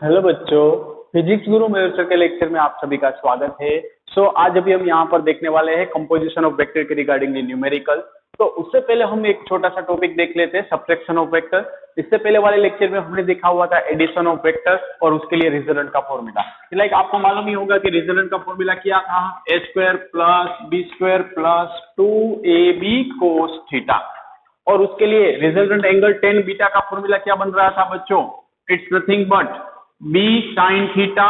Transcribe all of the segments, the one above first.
Hello बच्चों, physics गुरु मयूर sir के lecture में आप सभी का स्वागत है। आज अभी हम यहाँ पर देखने वाले हैं कंपोजिशन ऑफ वेक्टर के रिगार्डिंग न्यूमेरिकल। तो उससे पहले हम एक छोटा सा टॉपिक देख लेते हैं, सब्ट्रैक्शन ऑफ वेक्टर। इससे पहले वाले लेक्चर में हमने देखा हुआ था एडिशन ऑफ वेक्टर और उसके लिए रिजल्टेंट का फॉर्मूला। लाइक आपको मालूम ही होगा कि रिजल्टेंट का फॉर्मूला क्या था, a square plus B square plus 2ab cos theta. और उसके लिए रिजल्टेंट एंगल tan बीटा का फॉर्मूला क्या बन रहा था बच्चों, it's nothing but b sin theta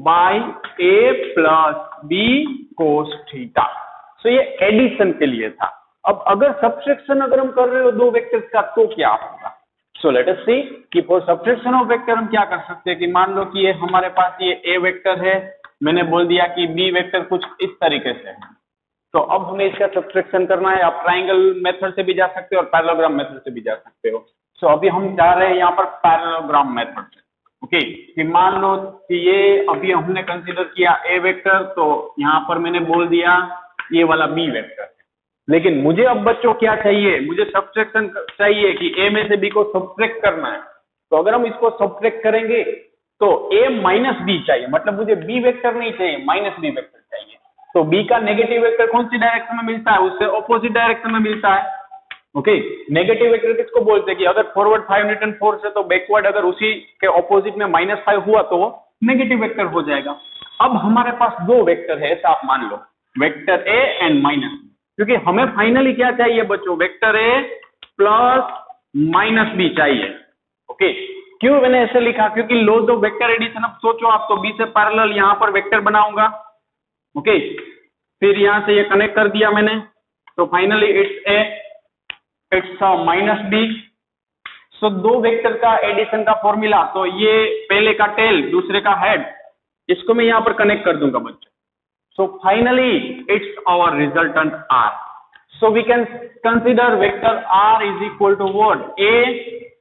by a plus b cos theta. So ये एडिशन के लिए था। अब अगर सब्ट्रैक्शन अगर हम कर रहे हो दो वेक्टर्स का तो क्या होगा। सो लेट अस सी कि फॉर सब्ट्रैक्शन ऑफ वेक्टर हम क्या कर सकते हैं कि मान लो कि ये हमारे पास ये a वेक्टर है, मैंने बोल दिया कि b वेक्टर कुछ इस तरीके से है। तो अब हमें इसका सब्ट्रैक्शन करना है। आप ट्राइंगल मेथड से भी जा सकते हो और पैरेललोग्राम मेथड से भी जा सकते हो। सो अभी हम जा रहे हैं यहाँ पर पैरेललोग्राम मेथड से। ओके, कि मान लो कि ये अभी हमने कंसीडर किया ए वेक्टर, तो यहाँ पर मैंने बोल दिया ये वाला बी वेक्टर है। लेकिन मुझे अब बच्चों क्या चाहिए, मुझे सब्ट्रैक्शन चाहिए कि ए में से बी को सब्ट्रैक्ट करना है। तो अगर हम इसको सब्ट्रैक्ट करेंगे तो ए माइनस बी चाहिए, मतलब मुझे बी वेक्टर नहीं चाहिए, माइनस बी वेक्टर चाहिए। तो बी का नेगेटिव वेक्टर कौन सी डायरेक्शन में मिलता है, उससे ऑपोजिट डायरेक्शन में मिलता है। ओके, नेगेटिव वेक्टर किसको बोलते हैं कि अगर फॉरवर्ड 5 न्यूटन फोर्स है तो बैकवर्ड अगर उसी के ऑपोजिट में -5 हुआ तो वो नेगेटिव वेक्टर हो जाएगा। अब हमारे पास दो वेक्टर है ऐसा आप मान लो, vector a and minus b, क्योंकि हमें फाइनली क्या चाहिए बच्चों, vector a plus minus b चाहिए। ओके, क्यों मैंने ऐसे लिखा, क्योंकि लॉज ऑफ वेक्टर एडिशन, अब सोचो आप तो बी से पैरेलल यहाँ पर वेक्टर बनाऊंगा। ओके, फिर यहां से ये कनेक्ट कर दिया मैंने, तो finally it's a it's minus b. So दो वेक्टर का एडिशन का फॉर्मूला, तो ये पहले का टेल दूसरे का हेड, इसको मैं यहां पर कनेक्ट कर दूंगा बच्चों। So finally it's our resultant r. So we can consider vector r is equal to what, a.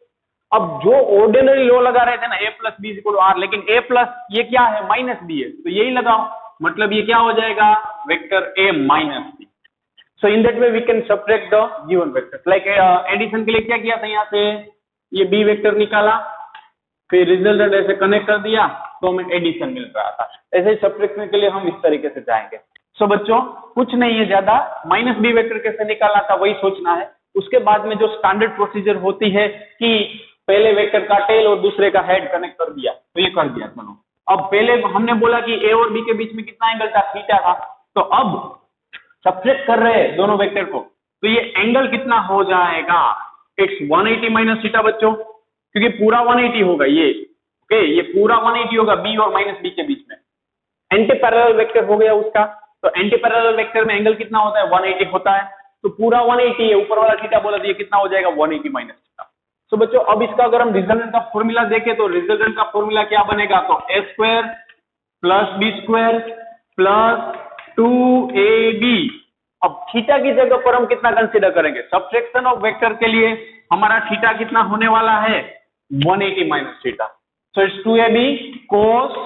अब जो ऑर्डिनरी लॉ लगा रहे थे ना, a plus b is equal to r, लेकिन ए प्लस ये क्या है, माइनस बी है, तो यही लगाओ, मतलब ये क्या हो जाएगा, vector A minus B. So in that way we can subtract the given vectors. Like addition के लिए क्या किया था, यहाँ से ये b वेक्टर निकाला, फिर रिजल्टेंट ऐसे कनेक्ट कर दिया तो हमें एडिशन मिल रहा था। ऐसे ही सब्ट्रैक्शन के लिए हम इस तरीके से जाएंगे। सो बच्चों कुछ नहीं है ज्यादा, माइनस बी वेक्टर कैसे निकालना था वही सोचना है। उसके बाद में जो स्टैंडर्ड प्रोसीजर होती है कि पहले वेक्टर का टेल और दूसरे का हेड कनेक्ट कर दिया, तो ये कर दिया। चलो अब पहले हमने बोला कि ए और बी के बीच में कितना एंगल था, थीटा था। तो अब सब्ट्रैक्ट कर रहे हैं दोनों वेक्टर को, तो ये एंगल कितना हो जाएगा, इट्स 180 माइनस थीटा बच्चों, क्योंकि पूरा 180 होगा ये। ओके, ये पूरा 180 होगा बी और माइनस बी के बीच में। एंटी पैरेलल वेक्टर हो गया उसका, तो एंटी पैरेलल वेक्टर में एंगल कितना होता है, 180 होता है। तो पूरा 180 है, ऊपर वाला थीटा बोला, तो ये कितना हो जाएगा, 180 माइनस थीटा। तो बच्चों अब इसका अगर हम रिजल्टेंट का फॉर्मूला देखें तो रिजल्टेंट का फॉर्मूला क्या बनेगा, तो a square plus B square plus 2ab। अब थीटा की जगह पर हम कितना कंसीडर करेंगे, सब्ट्रैक्शन ऑफ वेक्टर के लिए हमारा थीटा कितना होने वाला है, 180 minus theta. So it's 2ab cos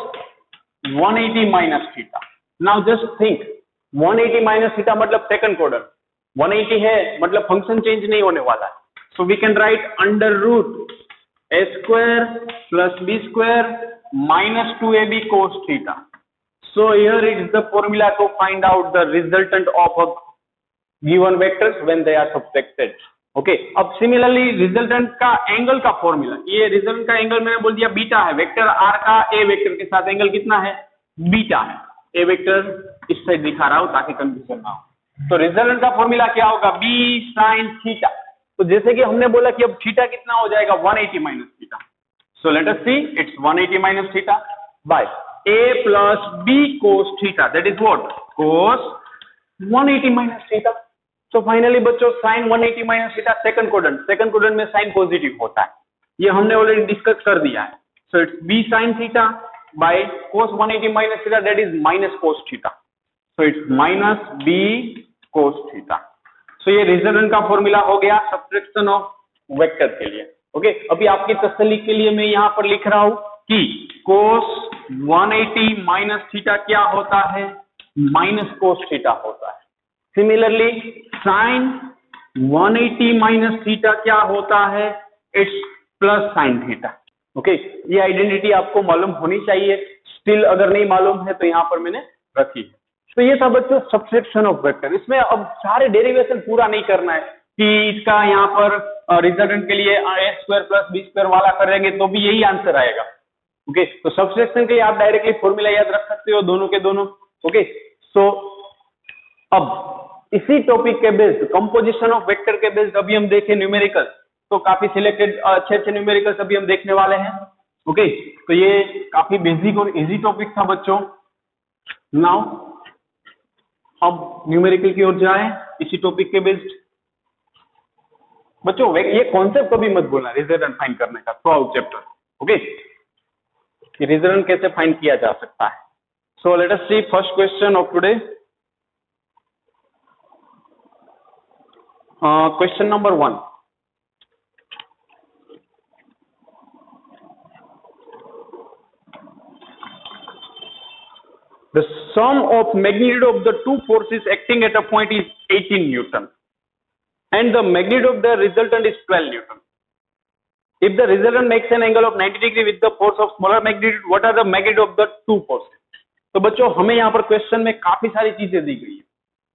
180 minus theta. Now just think, 180 minus theta मतलब सेकंड क्वाड्रेंट, 180 है मतलब फंक्शन चेंज नहीं होने वाला है। So we can write under root A square plus B square minus 2ab cos theta. So here it is the formula to find out the resultant of a given vectors when they are subtracted. Okay, अब similarly resultant का angle का formula, ये resultant का angle मैंने बोल दिया beta है, vector are का ए वेक्टर के साथ एंगल कितना है, बीटा है। ए वेक्टर इस साइड दिखा रहा हूं ताकि कंफ्यूजन ना हो। तो रिजल्टेंट का फॉर्मूला क्या होगा, बी साइन थीटा। तो जैसे कि हमने बोला कि अब थीटा कितना हो जाएगा, 180 minus theta. So let us see, it's 180 minus theta by a plus b cos theta, that is what, cos 180 minus theta. So finally बच्चों sin 180 minus theta second quadrant में साइन पॉजिटिव होता है, ये हमने already discuss कर दिया है। So it's b sin theta by cos 180 minus theta, that is minus cos theta. So it's minus b cos theta. So ये रिजल्टेंट का फॉर्मूला हो गया सब्ट्रैक्शन ऑफ वेक्टर के लिए। ओके, अभी आपकी तसल्ली के लिए मैं यहाँ पर लिख रहा हूं कि cos 180 माइनस थीटा क्या होता है, माइनस cos थीटा होता है। सिमिलरली sin 180 माइनस थीटा क्या होता है, it's plus sin theta. Okay, ये आइडेंटिटी आपको मालूम होनी चाहिए, स्टिल अगर नहीं मालूम है तो यहाँ पर मैंने रखी है। तो ये था बच्चों सब्सट्रैक्शन ऑफ वेक्टर। इसमें अब सारे डेरिवेशन पूरा नहीं करना है कि इसका यहाँ पर रिजल्टेंट के लिए ए स्क्वायर प्लस बी स्क्वायर वाला करेंगे तो भी यही आंसर आएगा। ओके, तो सब्सट्रैक्शन के लिए आप डायरेक्टली फॉर्मूला याद रख सकते हो दोनों के दोनों। ओके, सो अब इसी टॉपिक के बेस्ड, कंपोजिशन ऑफ वेक्टर के बेस्ड अभी हम देखें न्यूमेरिकल, तो काफी सिलेक्टेड अच्छे अच्छे न्यूमेरिकल्स अभी हम देखने वाले हैं। ओके, तो ये काफी बेसिक और इजी टॉपिक था बच्चों। नाउ अब न्यूमेरिकल की ओर जाएं इसी टॉपिक के बेस्ड। बच्चों ये कॉन्सेप्ट कभी मत भूलना रिजल्टेंट फाइंड करने का थ्रू आउट चैप्टर। ओके, कि रिजल्टेंट कैसे फाइंड किया जा सकता है। So let us see first question of today. Question number 1, the sum of magnitude of the two forces acting at a point is 18 Newton and the magnitude of the resultant is 12 Newton. If the resultant makes an angle of 90 degree with the force of smaller magnitude, what are the magnitude of the two forces? तो बच्चों हमें यहाँ पर question में काफी सारी चीजें दी गई है।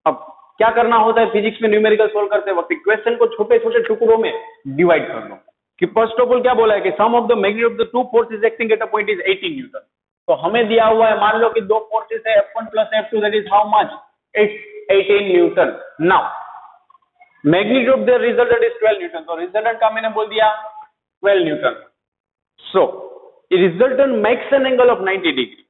अब क्या करना होता है फिजिक्स में न्यूमेरिकल सोल्व करते वक्त, क्वेश्चन को छोटे छोटे टुकड़ों में डिवाइड कर लो। कि फर्स्ट ऑफ ऑल क्या बोला है कि sum of the magnitude of the two forces acting at a point is 18 newton. तो हमें दिया हुआ है, मान लो कि दो फोर्सेस है F1 plus F2, that is how much, it's 18 Newton. Now magnitude of the resultant is 12 Newton, तो रिजल्टेंट का मैंने बोल दिया 12 Newton. So resultant makes an angle of 90 degree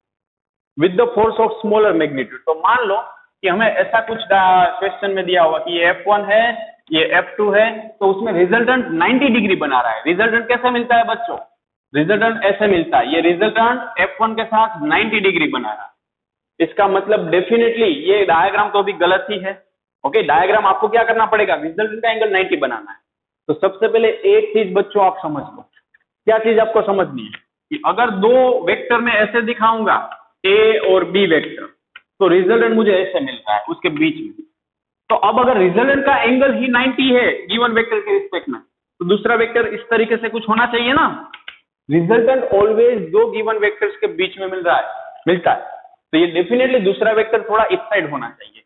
with the force of smaller magnitude. तो मान लो कि हमें ऐसा कुछ क्वेश्चन में दिया हुआ कि ये F1 है, ये F2 है, तो उसमें रिजल्टेंट 90 डिग्री बना रहा है। रिजल्टेंट कैसे मिलता है बच्चों, रिजल्टेंट ऐसे मिलता है, ये रिजल्टेंट F1 के साथ 90 डिग्री बना रहा है। इसका मतलब डेफिनेटली ये डायग्राम तो भी गलत ही है। ओके, डायग्राम आपको क्या करना पड़ेगा, रिजल्टेंट का एंगल 90 बनाना है। तो सबसे पहले एक चीज बच्चों आप समझ लो, क्या चीज आपको समझनी है कि अगर दो वेक्टर में ऐसे दिखाऊंगा A और B वेक्टर, तो रिजल्टेंट मुझे ऐसे मिलता है उसके बीच में। तो अब अगर रिजल्टेंट का एंगल ही 90 है गिवन वेक्टर के रिस्पेक्ट में, तो दूसरा वेक्टर इस तरीके से कुछ होना चाहिए ना। रिजल्टेंट ऑलवेज दो गिवन वेक्टर्स के बीच में मिलता है, तो ये डेफिनेटली दूसरा वेक्टर थोड़ा इस साइड होना चाहिए।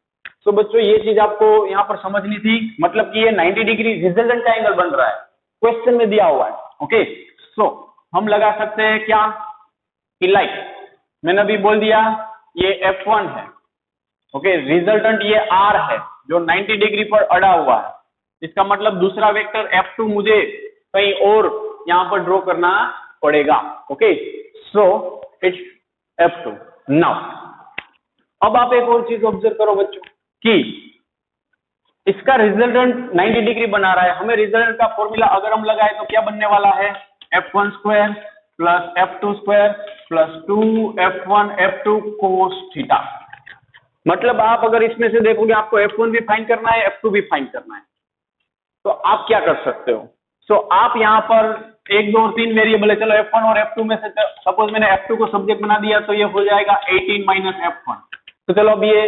तो बच्चों ये चीज आपको यहाँ पर समझनी थी, मतलब कि ये 90 डिग्री रिजल्टेंट का एंगल बन रहा है, क्वेश्चन में दिया हुआ है। ओके, सो हम लगा सकते हैं क्या कि लाइक मैंने अभी बोल दिया ये F1 है। ओके, रिजल्टेंट ये R है जो 90 डिग्री पर अड़ा हुआ है। इसका मतलब दूसरा वेक्टर F2 मुझे कहीं और यहाँ पर ड्रॉ करना पड़ेगा। Okay, so it's F2। Now अब आप एक और चीज ऑब्जर्व करो बच्चों कि इसका रिजल्टेंट 90 डिग्री बना रहा है। हमें रिजल्टेंट का फॉर्मूला अगर हम लगाए तो क्या बनने वाला है, F1 square plus F2 square plus 2F1 F2 cos theta. मतलब आप अगर इसमें से देखोगे आपको F1 भी फाइंड करना है, F2 भी फाइंड करना है, तो आप क्या कर सकते हो। सो आप यहाँ पर 1, 2 और 3 वेरिएबल है, चलो F1 और F2 में से सपोज मैंने F2 को सब्जेक्ट बना दिया तो ये हो जाएगा 18 माइनस F1। तो चलो अब ये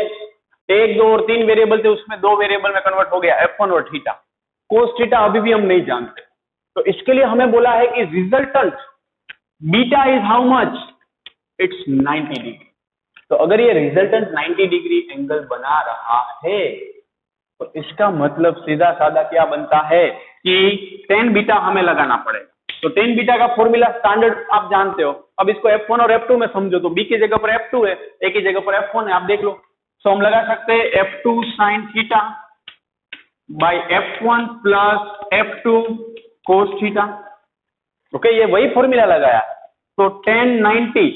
1, 2 और 3 वेरिएबल थे, उसमें 2 वेरिएबल में कन्वर्ट हो गया F1 और थीटा। कोस थीटा अभी भी हम नहीं जानते, तो इसके लिए हमें बोला है कि resultant beta is how much, it's 90 degree. तो अगर ये रिजल्टेंट 90 डिग्री एंगल बना रहा है तो इसका मतलब सीधा साधा क्या बनता है कि tan बीटा हमें लगाना पड़ेगा। तो tan बीटा का फॉर्मूला स्टैंडर्ड आप जानते हो। अब इसको F1 और F2 में समझो तो B की जगह पर F2 है, A की जगह पर F1 है, आप देख लो। तो हम लगा सकते हैं F2 sin theta by F1 plus F2 cos theta. Okay, ये वही फॉर्मूला लगाया। तो tan 90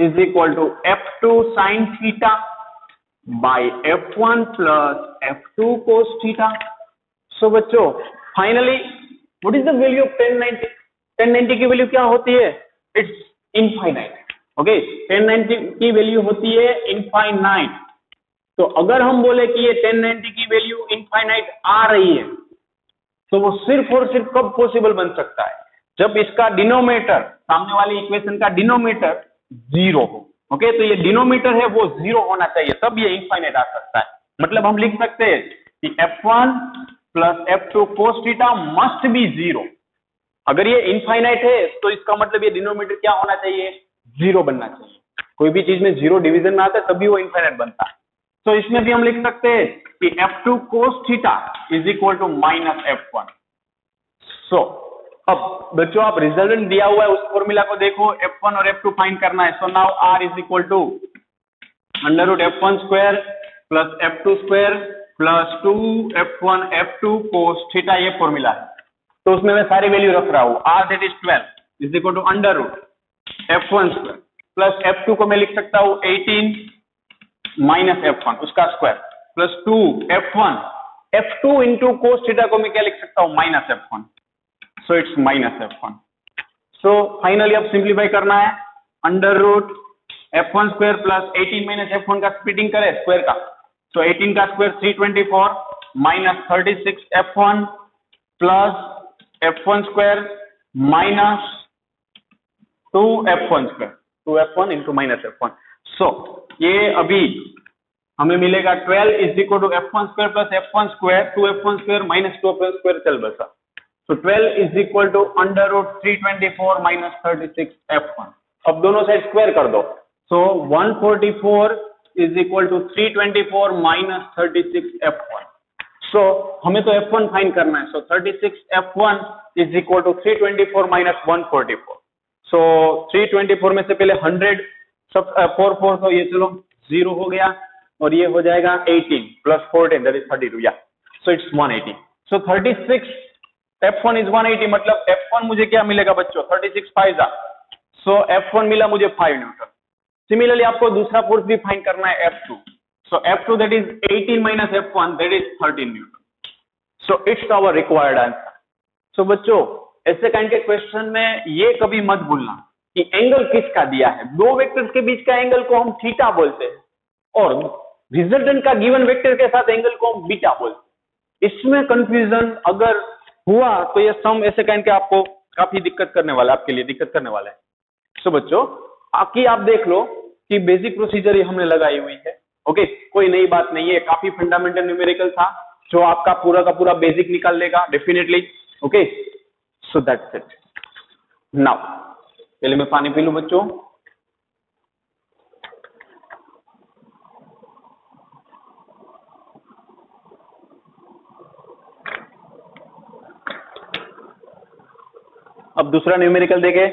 is equal to F2 sin theta by F1 plus F2 cos theta. So बच्चों finally what is the value of tan 90? tan 90 की value क्या होती है, it's infinite. Okay, tan 90 की वैल्यू होती है इनफाइनाइट। तो अगर हम बोले कि ये tan 90 की वैल्यू इनफाइनाइट आ रही है, तो वो सिर्फ और सिर्फ कब पॉसिबल बन सकता है, जब इसका डिनोमिनेटर, सामने वाली इक्वेशन का डिनोमिनेटर 0 हो। ओके, तो ये डिनोमिनेटर है वो 0 होना चाहिए, तब ये इनफाइनाइट आ सकता है। मतलब हम लिख सकते हैं कि F1 plus F2 cos theta must be 0। अगर ये इनफाइनाइट है तो इसका मतलब ये डिनोमिनेटर क्या होना चाहिए, 0 बनना चाहिए। कोई भी चीज में 0 डिवीजन में आता है तभी वो इनफाइनाइट बनता है। तो इसमें भी हम लिख सकते हैं कि F2 cos theta is equal to minus F1। सो अब बच्चों आप रिजल्टेंट दिया हुआ है उस फॉर्मूला को देखो, F1 और F2 फाइंड करना है। So now R is equal to under root F1 square plus F2 square plus 2F1 F2 cos theta, ये फॉर्मूला है। तो उसमें मैं सारी वैल्यू रख रहा हूं। R that is 12 is equal to under root F1 square plus F2 को मैं लिख सकता हूं 18 माइनस F1 उसका square plus 2F1 F2 into cos theta को मैं क्या लिख सकता हूं, minus F1। So it's minus F1। So finally अब सिंप्लीफाई करना है, under root F1 square plus 18 minus F1 का स्प्लिटिंग करें स्क्वायर का। सो 18 का square 324 minus 36 F1 plus F1 square minus 2F1 square, 2F1 into minus F1। So ये अभी हमें मिलेगा 12 is equal to F1 square plus F1 square 2F1 square minus 2F1 square चल बसा। So 12 is equal to under root 324 minus 36 F1। अब दोनों side square कर दो। So 144 is equal to 324 minus 36 F1। So हमें तो F1 फाइंड करना है। So 36 F1 is equal to 324 minus 144। So 324 में से पहले 100 सब 44 तो ये चलो 0 हो गया और ये हो जाएगा 18 प्लस 14 दैट इज 32 या। So it's 180। So 36 F1 is 180 मतलब F1 मुझे क्या मिलेगा बच्चों, 36 5 जा। सो F1 मिला मुझे 5 न्यूटन। सिमिलरली आपको दूसरा फोर्स भी फाइंड करना है F2। So F2 that is 18 minus F1 that is 13 newton. So it's our required answer. So बच्चों ऐसे काइंड के क्वेश्चन में ये कभी मत भूलना कि एंगल किसका दिया है। दो वेक्टर्स के बीच का एंगल को हम थीटा बोलते हैं और रिजल्टेंट का गिवन वेक्टर के साथ एंगल को हम बीटा बोलते हैं। इसमें कंफ्यूजन अगर हुआ तो ये सम ऐसे काइंड के आपको काफी दिक्कत करने वाला है, आपके लिए दिक्कत करने वाला है। सो बच्चों आखिर आप देख लो कि बेसिक प्रोसीजर ही हमने लगाई हुई है। ओके, कोई नई बात नहीं है, काफी फंडामेंटल न्यूमेरिकल था जो आपका पूरा का पूरा बेसिक निकाल लेगा definitely. Okay, so that's it. Now पहले मैं पानी पी लूं बच्चों। अब दूसरा न्यूमेरिकल देखे।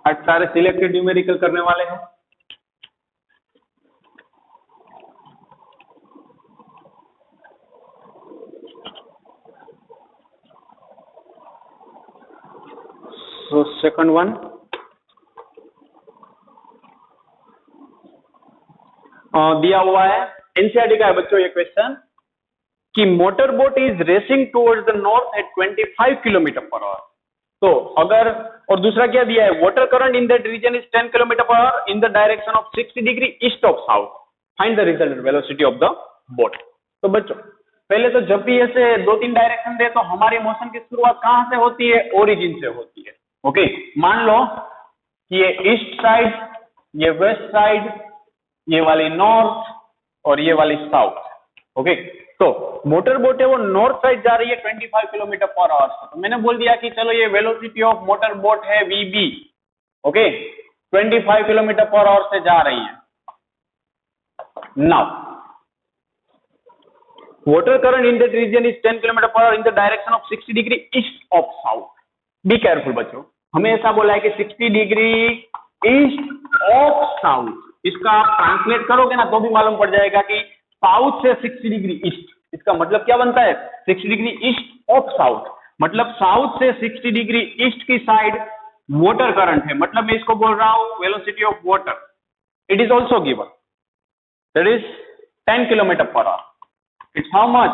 आज सारे सिलेक्टेड न्यूमेरिकल करने वाले हैं। So second one, दिया हुआ है एनसीईआरटी का है बच्चों ये क्वेश्चन कि motor boat is racing towards the north at 25 kilometre per hour. तो अगर और दूसरा क्या दिया है, water current in that region is 10 kilometre per hour in the direction of 60 degree east of south, find the resultant velocity of the boat. तो बच्चों पहले तो जब भी ऐसे दो तीन डायरेक्शन दे तो हमारी मोशन की शुरुआत कहां से होती है, ओरिजिन से होती है। ओके, मान लो कि ये ईस्ट साइड, ये वेस्ट साइड, ये वाली नॉर्थ और ये वाली साउथ। ओके, तो मोटर बोट है वो नॉर्थ साइड जा रही है 25 किलोमीटर पर आवर से। तो मैंने बोल दिया कि चलो ये वेलोसिटी ऑफ मोटर बोट है VB। Okay, 25 kilometre per our से जा रही है। Now water current in that region is 10 kilometre per our in the direction of 60 degree east of south. Be careful बच्चों, हमें ऐसा बोला है कि 60 डिग्री ईस्ट ऑफ साउथ। इसका आप ट्रांसलेट करोगे ना तो भी मालूम पड़ जाएगा कि साउथ से 60 डिग्री ईस्ट, इसका मतलब क्या बनता है, 60 डिग्री ईस्ट ऑफ साउथ। मतलब साउथ से 60 डिग्री ईस्ट की साइड वाटर करंट है। मतलब मैं इसको बोल रहा हूं velocity of water, it is also given that is 10 kilometre per hour. It's how much,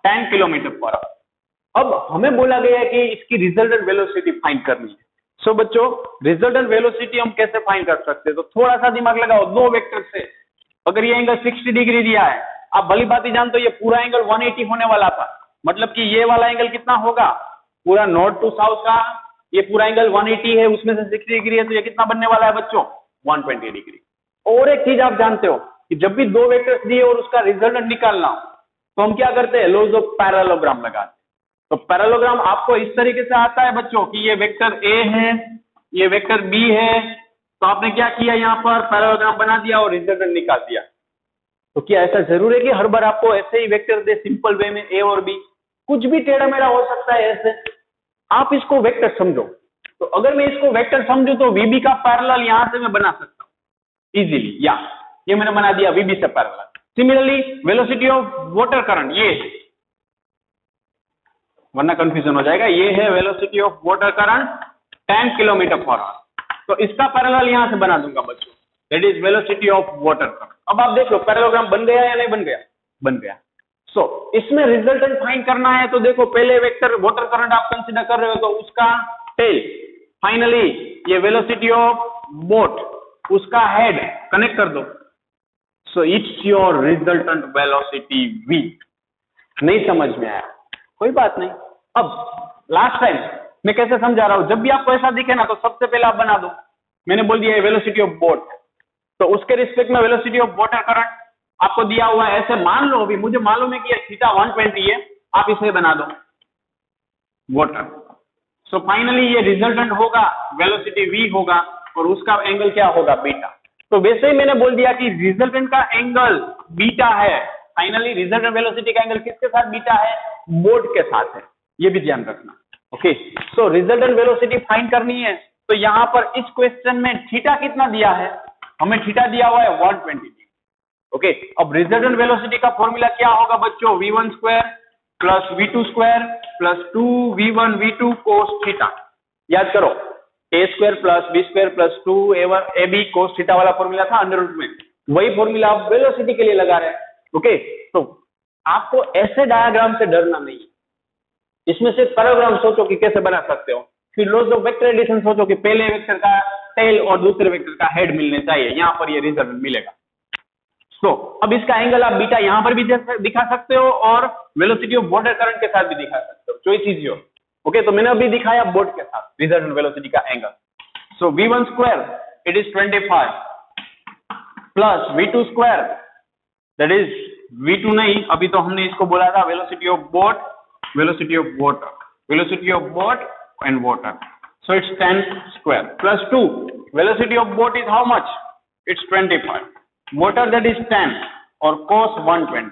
10 kilometre per our. अब हमें बोला गया है कि इसकी रिजल्टेंट वेलोसिटी फाइंड करनी है। सो बच्चों रिजल्टेंट वेलोसिटी हम कैसे फाइंड कर सकते हैं, तो थोड़ा सा दिमाग लगाओ। दो वेक्टर से अगर ये एंगल 60 डिग्री दिया है, आप भली बात ही जानते हो ये पूरा एंगल 180 होने वाला था। मतलब कि ये वाला एंगल कितना होगा, पूरा नॉर्थ टू साउथ का ये पूरा एंगल 180 है, उसमें से 60 डिग्री है, तो ये कितना बनने वाला है बच्चों, 120 डिग्री। और एक चीज आप जानते हो कि जब भी दो वेक्टर्स दिए और उसका रिजल्टेंट निकालना हो तो हम क्या करते हैं, लॉज ऑफ पैरेललोग्राम लगाते हैं। तो पैरेललोग्राम आपको इस तरीके से आता है बच्चों कि ये वेक्टर ए है, ये वेक्टर बी है, तो आपने क्या किया, यहाँ पर पैरेललोग्राम बना दिया और रिजल्टेंट निकाल दिया। तो क्या ऐसा जरूर है कि हर बार आपको ऐसे ही वेक्टर दे सिंपल वे में ए और बी? कुछ भी टेढ़ा मेढ़ा हो सकता है ऐसे, आप इसको वेक्टर समझो। तो अगर मैं इसको वेक्टर समझू तो वीबी का पैरेलल यहां से मैं बना सकता हूं इजीली, या ये मैंने बना दिया वीबी से parallel. Similarly velocity of water current ये है, वरना कंफ्यूजन हो जाएगा, ये है velocity of water current 10 kilometre per hour. तो इसका पैरेलल यहां से बना दूंगा बच्चों, that is velocity of water current. अब आप देख लो पैरेललोग्राम बन गया या नहीं बन गया? बन गया। सो इसमें रिजल्टेंट फाइंड करना है, तो देखो पहले वेक्टर वाटर करंट आप कंसीडर कर रहे हो तो उसका टेल, फाइनली ये वेलोसिटी ऑफ बोट, उसका हेड कनेक्ट कर दो। सो it's your resultant velocity v। नहीं समझ में आया? कोई बात नहीं। अब लास्ट टाइम मैं कैसे समझा रहा हूं, जब भी आपको ऐसा दिखे ना तो सबसे पहले आप बना दो, मैंने बोल दिया वेलोसिटी ऑफ बोट, तो उसके रिस्पेक्ट में वेलोसिटी ऑफ वाटर करंट आपको दिया हुआ है। ऐसे मान लो, अभी मुझे मालूम है कि ये थीटा 120 है, आप इसे बना दो वाटर। सो फाइनली ये रिजल्टेंट होगा, वेलोसिटी v होगा और उसका एंगल क्या होगा, बीटा। तो वैसे ही मैंने बोल दिया कि रिजल्टेंट का एंगल बीटा है। फाइनली रिजल्टेंट वेलोसिटी का एंगल किसके साथ बीटा है? बोट के साथ है, ये भी ध्यान रखना। Okay, so resultant velocity find करनी है, तो यहां पर इस क्वेश्चन में थीटा कितना दिया है? हमें थीटा दिया हुआ है 120। ओके, अब रिजल्टेंट वेलोसिटी का फॉर्मूला क्या होगा बच्चों? v1 square plus v2 square plus 2v1 v2 cos theta. याद करो, a square plus b square plus 2ab cos theta वाला फॉर्मूला था अंडर रूट में, वही फॉर्मूला आप वेलोसिटी के लिए लगा रहे हैं। ओके, तो आपको ऐसे डायग्राम से डरना नहीं है, इसमें से पैराग्राम सोचो कि कैसे बना सकते हो, फिर लॉज ऑफ वेक्टर एडिशन सोचो कि पहले वेक्टर का टेल और दूसरे वेक्टर का हेड मिलने चाहिए, यहां पर ये रिजल्ट मिलेगा। तो अब इसका एंगल आप बीटा यहां पर भी दिखा सकते हो और वेलोसिटी ऑफ वाटर करंट के साथ भी दिखा सकते हो, चॉइस इज योर। ओके, तो मैंने अभी दिखाया बोट के साथ रिजल्टेंट वेलोसिटी का angle. So v1 square it is 25 plus v2 square that is v2 नहीं, अभी तो हमने इसको बोला था velocity of boat, velocity of water, velocity of boat and water. So it's 10 square plus 2, velocity of boat is how much? It's 25, water that is 10 और cos 120।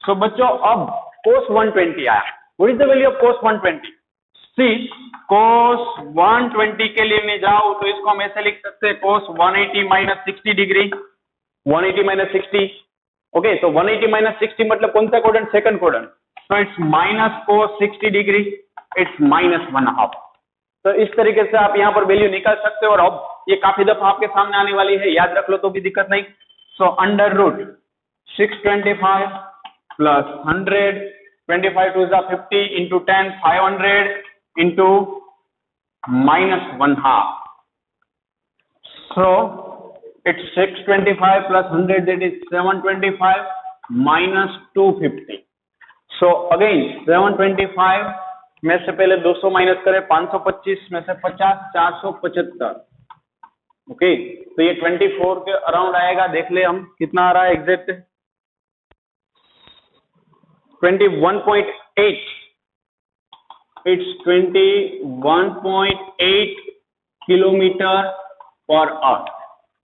सो बच्चों अब cos 120 आया, what is the value of cos 120? See cos 120 के लिए मैं जाऊं तो इसको हम ऐसे लिख सकते हैं cos 180 minus 60 degree, 180 minus 60। Okay, तो 180 माइनस 60 मतलब कौन सा quadrant? Second quadrant. So it's minus cos 60 degree, it's minus 1/2। तो इस तरीके से आप यहाँ पर वैल्यू निकाल सकते हो, और अब ये काफी दफा आपके सामने आने वाली है, याद रख लो तो भी दिक्कत नहीं। So under root 625 plus 100, 25 two 50 into 10 500 into minus 1/2। So it's 625 plus 100 that is 725 minus 250। So again 725 में से पहले 200 माइनस करें, 525 में से 50, 475। ओके, तो ये 24 के अराउंड आएगा। देख ले हम कितना आ रहा है exact, 21.8। It's 21.8 kilometre per hour.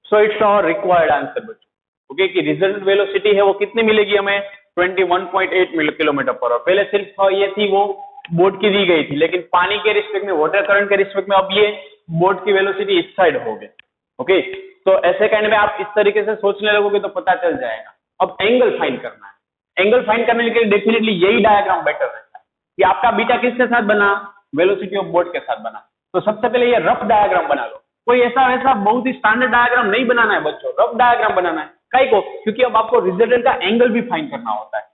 So it's our required answer बच्चों। ओके, कि रिजल्ट वेलोसिटी है वो कितनी मिलेगी हमें? 21.8 किलोमीटर पर आवर। पहले सिर्फ ये थी वो बोट की दी गई थी, लेकिन पानी के रिस्पेक्ट में, वाटर करंट के रिस्पेक्ट में अब ये बोट की वेलोसिटी इस साइड हो गई। ओके, तो ऐसे काइंड में आप इस तरीके से सोचने लगोगे तो पता चल जाएगा। अब एंगल फाइंड करना है, एंगल फाइंड करने के लिए डेफिनेटली यही डायग्राम बेटर रहता है कि आपका बीटा किसके साथ बना? वेलोसिटी ऑफ बोट के साथ बना। तो सबसे पहले ये रफ डायग्राम बना लो, कोई ऐसा वैसा बहुत ही स्टैंडर्ड डायग्राम नहीं बनाना है बच्चों, रफ डायग्राम बनाना है। कई को, क्योंकि अब आपको रिजल्टेंट का एंगल भी फाइंड करना होता है।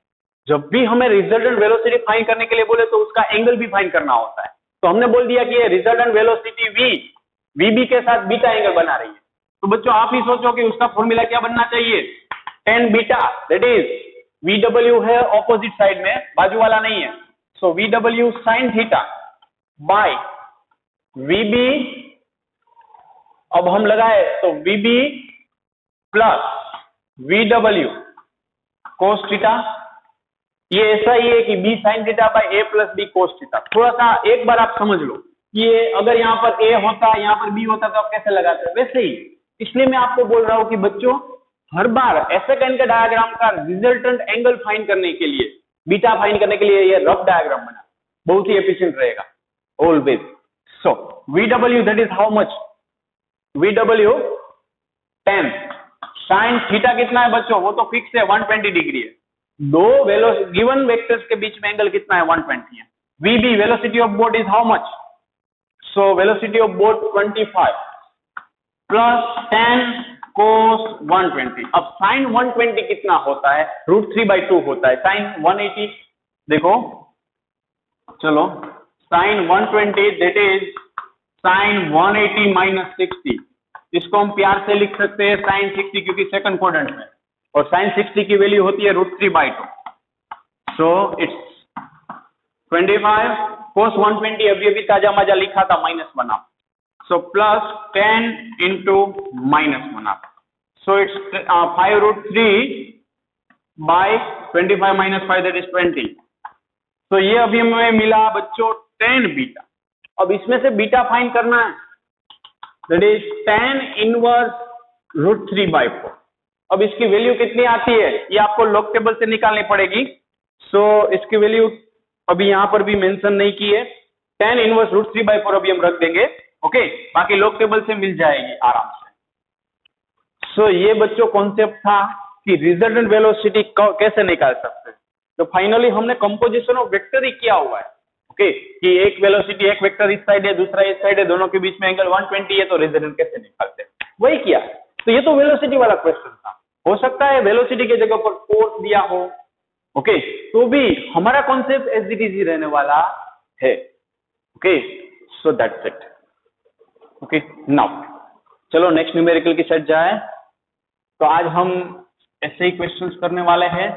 जब भी हमें रिजल्टेंट वेलोसिटी फाइंड करने के लिए बोले तो उसका एंगल भी फाइंड करना होता है। तो हमने बोल दिया कि ये रिजल्टेंट वेलोसिटी वीबी के साथ बीटा एंगल बना रही है। तो बच्चों आप ही सोचो कि उसका फॉर्मूला क्या बनना चाहिए? tan beta that is VW है ऑपोजिट साइड में, बाजू वाला नहीं है। So VW sin theta by VB, अब हम लगाए तो VB plus VW cos theta ये ऐसा ही है कि B sine theta by A plus B cos theta. थोड़ा सा एक बार आप समझ लो कि ये अगर यहाँ पर ए होता, यहाँ पर बी होता, तो आप कैसे लगाते, वैसे ही। इसलिए मैं आपको बोल रहा हूँ कि बच्चों हर बार ऐसे काइंड का डायग्राम का रिजल्टेंट एंगल फाइंड करने के लिए, बीटा फाइंड करने के लिए ये रफ डायग्राम बना, बहुत ही एफिशिएंट रहेगा always. So VW that is how much, VW 10 sine theta कितना है बच्चों, वो तो फिक्स है 120 डिग्री है। दो गिवन वेक्टर्स के बीच में एंगल कितना है, 120 है। VB velocity of boat is how much, so velocity of boat 25 plus 10 cos 120। अब साइन 120 कितना होता है, √3/2 होता है। साइन 180 देखो, चलो sine 120 that is sine 180 minus 60, इसको हम प्यार से लिख सकते हैं साइन 60, क्योंकि सेकंड क्वाड्रेंट में, और साइन 60 की वैल्यू होती है √3/2। सो इट्स 25 cos 120, अभी अभी ताजा मजा लिखा था -1 आप, सो प्लस 10 इंटू -1 आप, so it's 5√3 by 25 minus 5 that is 20। तो ये अभी हमें मिला बच्चों 10 बीटा। अब इसमें से बीटा फाइंड करना है, दैट इज 10 इनवर्स √3/4। अब इसकी वैल्यू कितनी आती है, ये आपको लॉग टेबल से निकालनी पड़ेगी। सो इसकी वैल्यू अभी यहां पर भी मेंशन नहीं की है, 10 इनवर्स √3/4 अभी हम रख देंगे, ओके, बाकी लॉग टेबल से मिल जाएगी आराम से। सो ये बच्चों कॉन्सेप्ट था कि रिजल्टेंट वेलोसिटी कैसे निकाल सकते हैं। तो फाइनली हमने कंपोजिशन ऑफ वेक्टर ही किया हुआ है, ओके, कि एक वेलोसिटी, एक वेक्टर इस साइड है, दूसरा इस साइड है, दोनों के बीच में एंगल 120 है, तो रिजल्टेंट कैसे निकालते हैं, वही किया। तो ये तो वेलोसिटी वाला क्वेश्चन था। हो सकता है वेलोसिटी की जगह पर फोर्स दिया हो, ओके, तो भी हमारा कॉन्सेप्ट एज इट इज रहने वाला है, okay. So that's it, okay. Now चलो नेक्स्ट न्यूमेरिकल की साइड जाए। तो आज हम ऐसे ही क्वेश्चंस करने वाले हैं।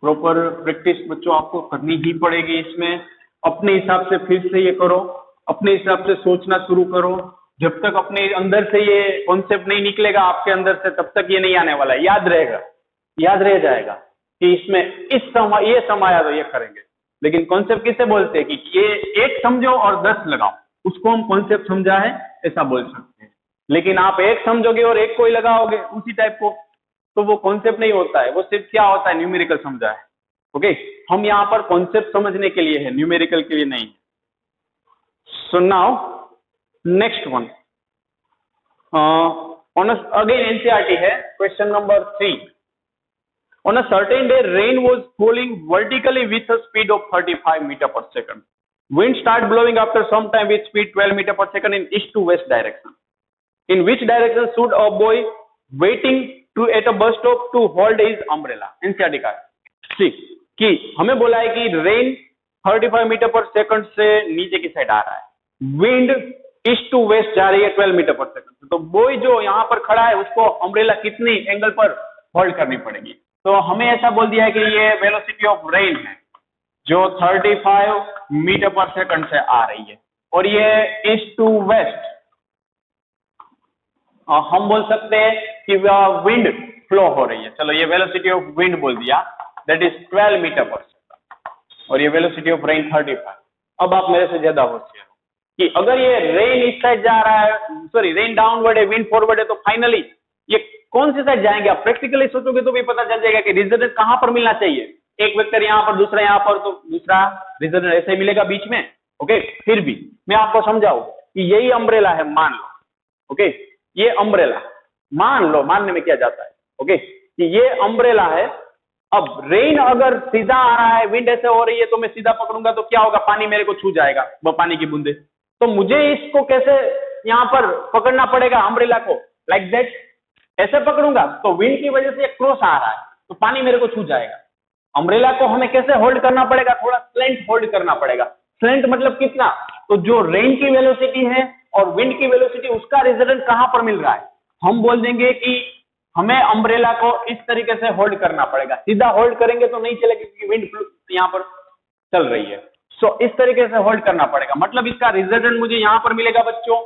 प्रॉपर प्रैक्टिस बच्चों आपको करनी ही पड़ेगी इसमें। अपने हिसाब से फिर से ये करो, अपने हिसाब से सोचना शुरू करो। जब तक अपने अंदर से ये कॉन्सेप्ट नहीं निकलेगा आपके अंदर से, तब तक ये नहीं आने वाला है। याद रहेगा, याद रह जाएगा कि इसमें ये समाया तो ये करेंगे। लेकिन कॉन्सेप्ट किसे बोलते हैं कि ये एक समझो और 10 लगाओ, उसको हम कॉन्सेप्ट समझा है ऐसा बोल सकते हैं। लेकिन आप एक समझोगे और एक कोई लगाओगे उसी टाइप को, तो वो कॉन्सेप्ट नहीं होता है, वो सिर्फ क्या होता है, न्यूमेरिकल समझा है, ओके। हम यहाँ पर कॉन्सेप्ट समझने के लिए है, न्यूमेरिकल के लिए नहीं। So now next one on again NCERT है, question number 3। On a certain day, rain was falling vertically with a speed of 35 meter per second. Wind started blowing after some time with speed 12 meter per second in east to west direction. In which direction should a boy waiting to at a bus stop to hold his umbrella? NCERT का है कि हमें बोला है कि rain 35 metre पर second से नीचे की साइड आ रहा है, विंड ईस्ट टू वेस्ट जा रही है 12 मीटर पर सेकंड। तो बॉय जो यहाँ पर खड़ा है उसको अम्ब्रेला कितनी एंगल पर होल्ड करनी पड़ेगी? तो हमें ऐसा बोल दिया है कि ये वेलोसिटी ऑफ रेन है जो 35 मीटर पर सेकंड से आ रही है, और ये ईस्ट टू वेस्ट हम बोल सकते हैं कि विंड फ्लो हो रही है। चलो ये वेलोसिटी ऑफ विंड बोल दिया, दैट इज 12 मीटर पर सेकंड, और ये वेलोसिटी ऑफ रेन 35। अब आप मेरे से ज्यादा होशियार हो कि अगर ये रेन इस साइड जा रहा है, सॉरी रेन डाउनवर्ड है, विंड फॉरवर्ड है, तो फाइनली ये कौन सी साइड जाएंगे? आप प्रैक्टिकली सोचोगे तो भी पता चल जाएगा कि रिजल्टेंट कहां पर मिलना चाहिए। एक वेक्टर यहां पर, दूसरा यहां पर, तो दूसरा रिजल्टेंट ऐसे ही मिलेगा बीच में, ओके। फिर भी मैं आपको समझाऊं कि यही अम्ब्रेला है, मान लो, ओके, ये अम्ब्रेला मान लो, मानने में क्या जाता है, ओके, कि ये अम्ब्रेला है। अब रेन अगर सीधा आ रहा है, विंड ऐसे हो रही है, तो मैं सीधा पकड़ूंगा तो क्या होगा? पानी मेरे को छू जाएगा, वो पानी की बूंदे। तो मुझे इसको कैसे यहां पर पकड़ना पड़ेगा अम्ब्रेला को? लाइक दैट, ऐसे पकड़ूंगा तो विंड की वजह से एक क्रॉस आ रहा है तो पानी मेरे को छू जाएगा। अम्ब्रेला को हमें कैसे होल्ड करना पड़ेगा? थोड़ा स्लेंट होल्ड करना पड़ेगा। स्लेंट मतलब कितना? तो जो रेन की वेलोसिटी है और विंड की वेलोसिटी, उसका रिजल्टेंट कहां पर मिल रहा है? हम बोल देंगे कि हमें अम्ब्रेला को इस तरीके से होल्ड करना पड़ेगा। सीधा होल्ड करेंगे तो नहीं चलेगा क्योंकि विंड यहाँ पर चल रही है। सो इस तरीके से होल्ड करना पड़ेगा, मतलब इसका रिजल्टेंट मुझे यहाँ पर मिलेगा बच्चों।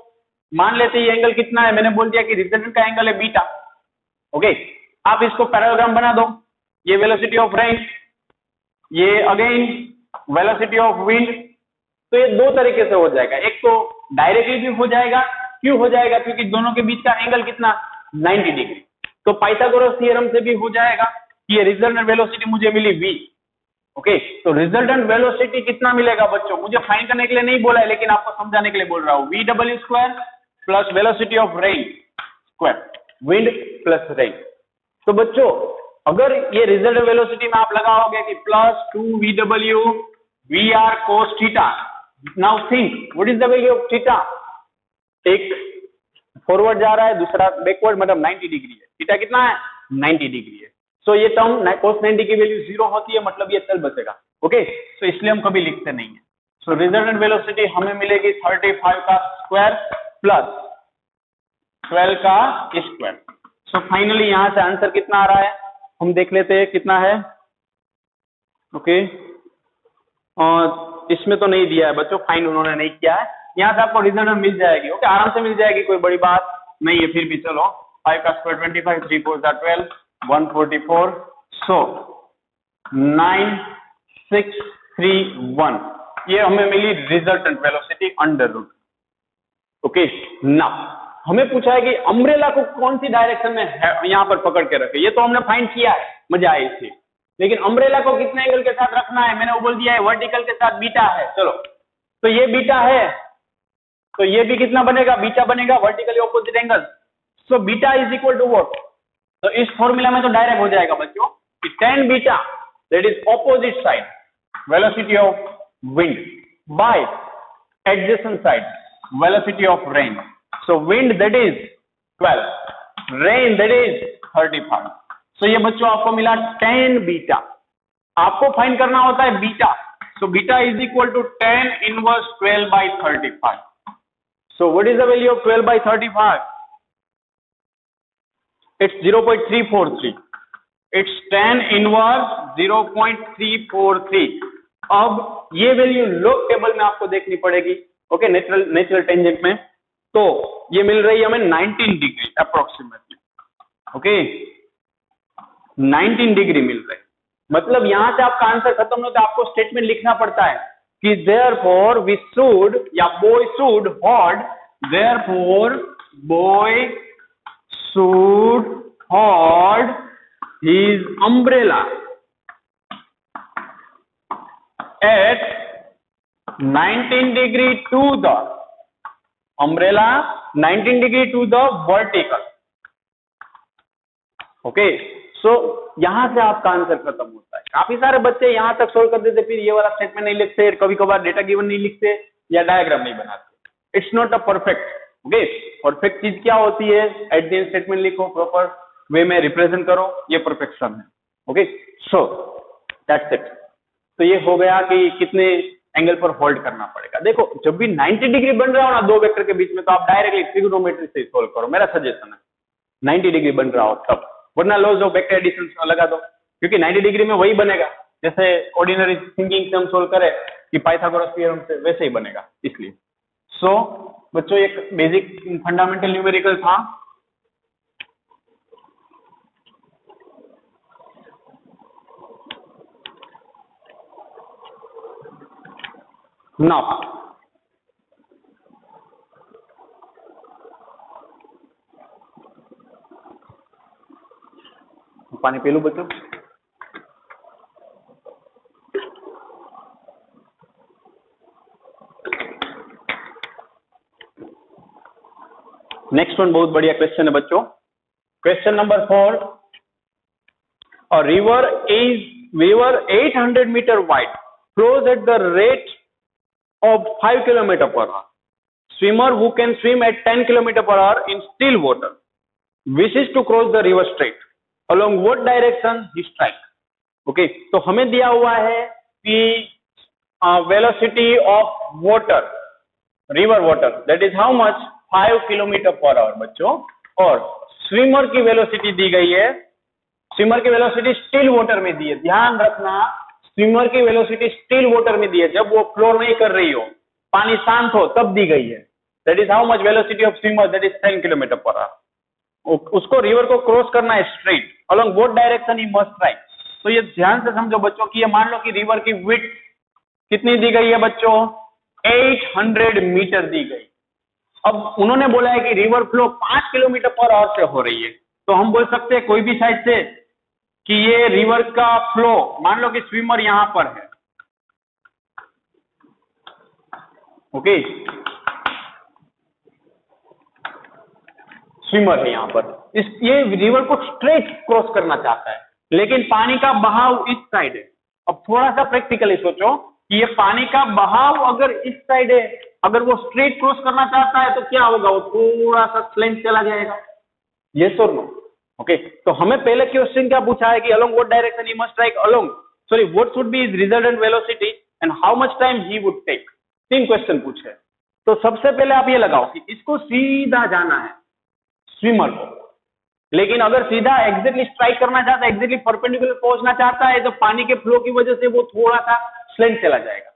मान लेते हैं ये एंगल कितना है, मैंने बोल दिया कि रिजल्टेंट का एंगल है बीटा, ओके। आप इसको पैरेललोग्राम बना दो, ये वेलोसिटी ऑफ रेन ये अगेन वेलोसिटी ऑफ विंड। तो ये दो तरीके से हो जाएगा, एक तो डायरेक्टली भी हो जाएगा। क्यों हो जाएगा? क्योंकि दोनों के बीच का एंगल कितना, 90 डिग्री। तो पाइथागोरस थ्योरम से भी हो जाएगा कि ये रिजल्टेंट वेलोसिटी मुझे मिली v। ओके, तो रिजल्टेंट वेलोसिटी कितना मिलेगा बच्चों, मुझे फाइंड करने के लिए नहीं बोला है, लेकिन आपको समझाने के लिए बोल रहा हूं। VW square plus velocity of rain square, wind plus rain. तो बच्चों अगर ये रिजल्टेंट वेलोसिटी में आप लगाओगे कि plus 2VW VR cos theta, now think what is the value of theta. एक फॉरवर्ड जा रहा है, दूसरा बैकवर्ड, मतलब 90 डिग्री है। थीटा कितना है, 90 डिग्री है। सो ये टर्म cos 90 की वैल्यू 0 होती है, मतलब ये चल बचेगा। ओके, सो इसलिए हम कभी लिखते नहीं है। सो रिजल्टेंट वेलोसिटी हमें मिलेगी 35 का स्क्वायर प्लस 12 का स्क्वायर। सो फाइनली यहां से आंसर कितना आ रहा है, हम देख लेते हैं कितना है। ओके, और इसमें तो नहीं दिया है बच्चों, फाइंड उन्होंने नहीं किया है। यहाँ से आपको रिजल्ट मिल जाएगी। ओके, आराम से मिल जाएगी, कोई बड़ी बात नहीं है। फिर भी चलो, 5 का स्क्वायर 25, 3 4 12, 144, सो 9631, ये हमें मिली resultant velocity under root. Okay, now हमें पूछा है कि अम्ब्रेला को कौन सी डायरेक्शन में यहाँ पर पकड़ के रखे। ये तो हमने फाइंड किया है, मजा आए इसलिए, लेकिन अम्ब्रेला को कितने एंगल के साथ रखना है, मैंने वो बोल दिया है, वर्टिकल के साथ बीटा है। चलो, तो ये बीटा है, तो ये भी कितना बनेगा, बीटा बनेगा, vertically opposite angle. So beta is equal to what, तो इस फॉर्मूला में तो डायरेक्ट हो जाएगा बच्चों कि tan beta that is opposite side velocity of wind by adjacent side velocity of rain. So wind that is 12, rain that is 35। सो ये बच्चों आपको मिला tan बीटा। आपको फाइंड करना होता है beta. So beta is equal to tan inverse 12/35। So what is the value of 12/35? It's 0.343. It's tan inverse 0.343. अब ये वैल्यू लॉग टेबल में आपको देखनी पड़ेगी। ओके, नेचुरल टेंजेंट में तो ये मिल रही है हमें 19 डिग्री अप्रोक्सीमेटली। ओके, 19 डिग्री मिल रही, मतलब यहां से आपका आंसर खत्म होता है। आपको स्टेटमेंट लिखना पड़ता है कि देयरफॉर वी शुड, या boy should hold, therefore boy should hold his umbrella at 19 degree to the umbrella 19 degree to the vertical. Okay, so यहां से आपका आंसर खत्म होता है। काफी सारे बच्चे यहां तक सोल्व कर देते, फिर ये वाला स्टेटमेंट नहीं लिखते, कभी कभार डेटा गिवन नहीं लिखते या डायग्राम नहीं बनाते। It's not a perfect. Okay, perfect चीज क्या होती है, एट द एंड स्टेटमेंट लिखो, प्रॉपर वे में रिप्रेजेंट करो, ये परफेक्शन है। Okay, so that's it. तो ये हो गया कि कितने एंगल पर होल्ड करना पड़ेगा। देखो, जब भी 90 डिग्री बन रहा हो ना दो वेक्टर के बीच में, तो आप डायरेक्टली ट्रिग्नोमेट्री से सोल्व करो, मेरा सजेशन है। 90 डिग्री बन रहा हो तब, वरना लॉज ऑफ वेक्टर एडिशन लगा दो, क्योंकि 90 डिग्री में वही बनेगा जैसे ऑर्डिनरी थिंकिंग से हम सोल्व करें कि पाइथागोरस थ्योरम से, वैसे ही बनेगा। इसलिए सो बच्चों एक बेसिक फंडामेंटल न्यूमेरिकल था। नाउ पानी पी लो बच्चों। नेक्स्ट वन बहुत बढ़िया क्वेश्चन है बच्चों। Question number 4, a river 800 meter wide flows at the rate of 5 km/h. Swimmer who can swim at 10 km/h in still water wishes to cross the river straight. Along what direction he strike? Okay, तो हमें दिया हुआ है कि velocity of water, river water, that is how much, 5 km/h बच्चों, और swimmer की velocity दी गई है। स्विमर की वेलोसिटी स्टिल वाटर में दी है, ध्यान रखना, स्विमर की वेलोसिटी स्टिल वाटर में दी है, जब वो फ्लो नहीं कर रही हो, पानी शांत हो, तब दी गई है। That is how much velocity of swimmer, that is 10 km/h। उसको रिवर को क्रॉस करना है straight, along what direction he must write, तो ये ध्यान से समझो बच्चों कि ये मान लो कि रिवर की विड्थ कितनी दी गई है बच्चों, 800 मीटर दी गई। अब उन्होंने बोला है कि river flow 5 kilometre per our से हो रही है, तो हम बोल सकते हैं कोई भी साइड से कि ये रिवर का फ्लो, मान लो कि स्विमर यहां पर है, ओके, स्विमर है यहां पर, ये रिवर को स्ट्रेट क्रॉस करना चाहता है, लेकिन पानी का बहाव इस साइड है। अब थोड़ा सा प्रैक्टिकली सोचो कि ये पानी का बहाव अगर इस साइड है, अगर वो स्ट्रेट क्रॉस करना चाहता है तो क्या होगा, वो थोड़ा सा स्लेंट चला जाएगा, यस और नो, ओके। तो हमें पहले क्वेश्चन क्या पूछा है कि along what direction he must strike, along sorry what should be his resultant velocity and how much time he would take, 3 question पूछे। तो सबसे पहले आप ये लगाओ कि इसको सीधा जाना है स्विमर को, लेकिन अगर सीधा एग्जैक्टली स्ट्राइक करना चाहता है, एग्जैक्टली परपेंडिकुलर पहुंचना चाहता है, तो पानी के फ्लो की वजह से वो थोड़ा सा स्लेंट चला जाएगा।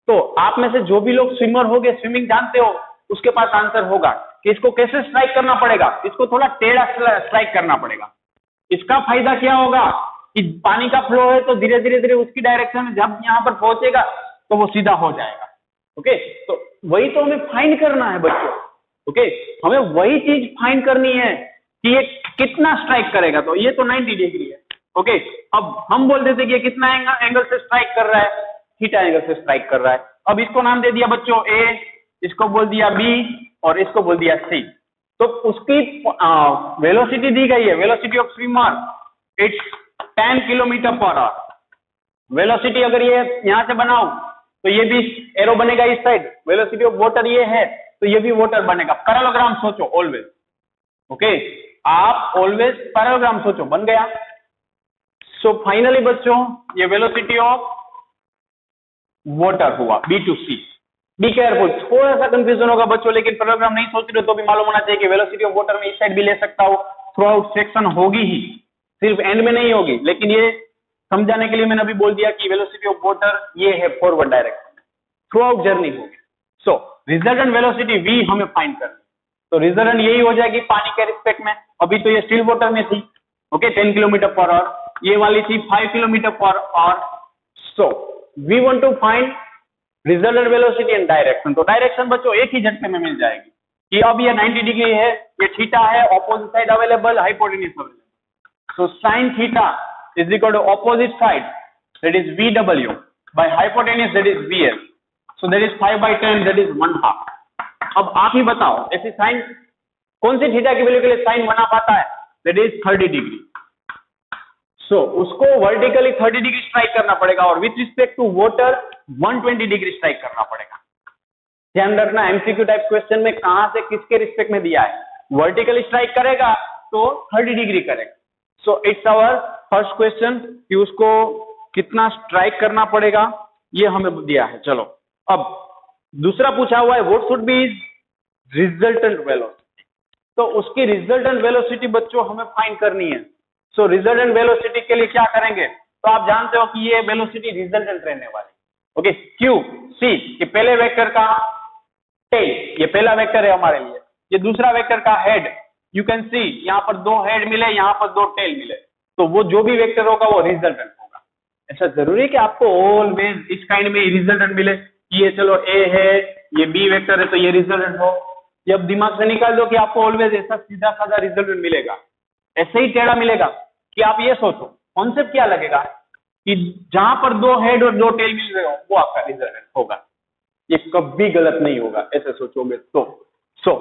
तो आप में से जो भी लोग स्विमर हो गए, स्विमिंग जानते हो, उसके पास आंसर होगा कि इसको कैसे स्ट्राइक करना पड़ेगा, इसको थोड़ा टेढ़ा स्ट्राइक करना पड़ेगा। इसका फायदा क्या होगा कि पानी का फ्लो है तो धीरे धीरे धीरे उसकी डायरेक्शन में जब यहां पर पहुंचेगा तो वो सीधा हो जाएगा, ओके। तो वही तो हमें फाइंड करना है बच्चों, ओके, हमें वही चीज फाइंड करनी है कि ये कितना स्ट्राइक करेगा। तो ये तो 90 डिग्री है, ओके। अब हम बोल देते कि ये कितना एंगल से स्ट्राइक कर रहा है, थीटा एंगल से स्ट्राइक कर रहा है। अब इसको नाम दे दिया बच्चों ए, इसको बोल दिया बी और इसको बोल दिया सी। तो उसकी वेलोसिटी दी गई है, velocity of swimmer it's 10 kilometre per our. Velocity अगर ये यहां से बनाओ तो ये भी एरो बनेगा इस साइड, वेलोसिटी ऑफ वाटर ये है तो ये भी वाटर बनेगा। पैरेललोग्राम सोचो ऑलवेज, ओके, आप ऑलवेज पैरेललोग्राम सोचो, बन गया। सो फाइनली बच्चों ये वेलोसिटी ऑफ वाटर हुआ B to C. Be careful, थोड़ा सा कंफ्यूजन होगा बच्चों, लेकिन पैरेललोग्राम नहीं सोच रहे तो भी मालूम होना चाहिए कि वेलोसिटी ऑफ वाटर में इस साइड भी ले सकता हूं, थ्रू आउट सेक्शन होगी ही, सिर्फ एंड में नहीं होगी। लेकिन ये समझाने के लिए मैंने अभी बोल दिया कि वेलोसिटी ऑफ वाटर ये है फॉरवर्ड डायरेक्शन में, थ्रू आउट जर्नी होगी। सो रिजल्टेंट वेलोसिटी वी हमें फाइंड करनी, तो रिजल्टेंट यही हो जाएगी पानी के रिस्पेक्ट में। अभी तो ये स्टिल वाटर में थी, ओके, 10 किलोमीटर पर आवर, ये वाली थी 5 kilometre per hour. So we want to find resultant velocity and direction. तो डायरेक्शन बच्चों एक ही झटके में मिल जाएगी कि अब ये 90 डिग्री है, ये थीटा है, opposite side available, hypotenuse available. So sine theta is equal to opposite side that is VW by hypotenuse that is VS। So that is 5/10 that is 1/2। अब आप ही बताओ ऐसी साइन कौन सी थीटा की value के लिए sign 1 half आता है, दैट इज 30 डिग्री। सो उसको वर्टिकली 30 डिग्री स्ट्राइक करना पड़ेगा और with respect to water 120 degree strike करना पड़ेगा। ध्यान रखना एमसीक्यू टाइप क्वेश्चन में कहां से किसके रिस्पेक्ट में दिया है, वर्टिकली स्ट्राइक करेगा तो 30 डिग्री करेगा। So it's our first question कि उसको कितना स्ट्राइक करना पड़ेगा, ये हमें दिया है। चलो अब दूसरा पूछा हुआ है what should B resultant velocity. तो उसकी रिजल्टेंट वेलोसिटी बच्चों हमें फाइंड करनी है। सो रिजल्टेंट वेलोसिटी के लिए क्या करेंगे, तो आप जानते हो कि ये वेलोसिटी रिजल्टेंट रहने वाली, ओके। क्यू सी, ये पहले वेक्टर का टेल, ये पहला वेक्टर है हमारे लिए, ये दूसरा वेक्टर का हेड, यू कैन सी यहाँ पर 2 हेड मिले, यहाँ पर 2 टेल मिले, तो वो जो भी वेक्टर होगा वो रिजल्टेंट होगा। ऐसा जरूरी है कि आपको ऑलवेज इस काइंड में रिजल्टेंट मिले कि ये चलो ए है, ये बी वेक्टर है तो ये रिजल्टेंट हो। जब दिमाग से निकाल दो कि आपको ऑलवेज ऐसा सीधा साधा रिजल्टेंट मिलेगा, ऐसे ही टेढ़ा मिलेगा, कि आप ये सोचो कॉन्सेप्ट क्या लगेगा कि जहां पर 2 हेड और 2 टेल मिल रहे हो वो आपका रिजल्टेंट होगा, ये कभी गलत नहीं होगा ऐसे सोचोगे तो। सो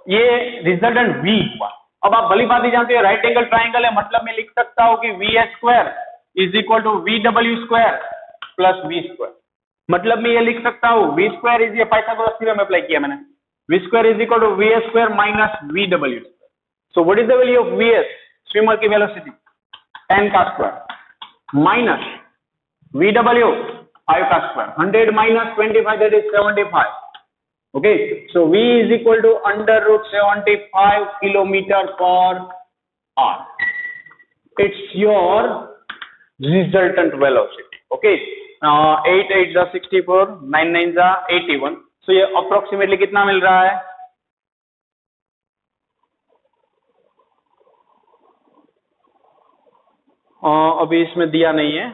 ये रिजल्टेंट वी हुआ। अब आप भली बात ही जानते हो राइट एंगल ट्राइंगल है, मतलब मैं लिख सकता हूं कि VS² is equal to VW² plus V²। मतलब मैं ये लिख सकता हूं V² इज, ये पाइथागोरस थ्योरम अप्लाई किया मैंने, V² is equal to VS² minus VW²। So what is the value of VS, swimmer की वेलोसिटी 10 का स्क्वायर माइनस VW 5 का square, 100 minus 25 that is 75, okay. So V is equal to √75 kilometre per hour, it's your resultant velocity, okay. 8 8 जा 64, 9 9 जा 81। सो ये approximately कितना मिल रहा है, अभी इसमें दिया नहीं है,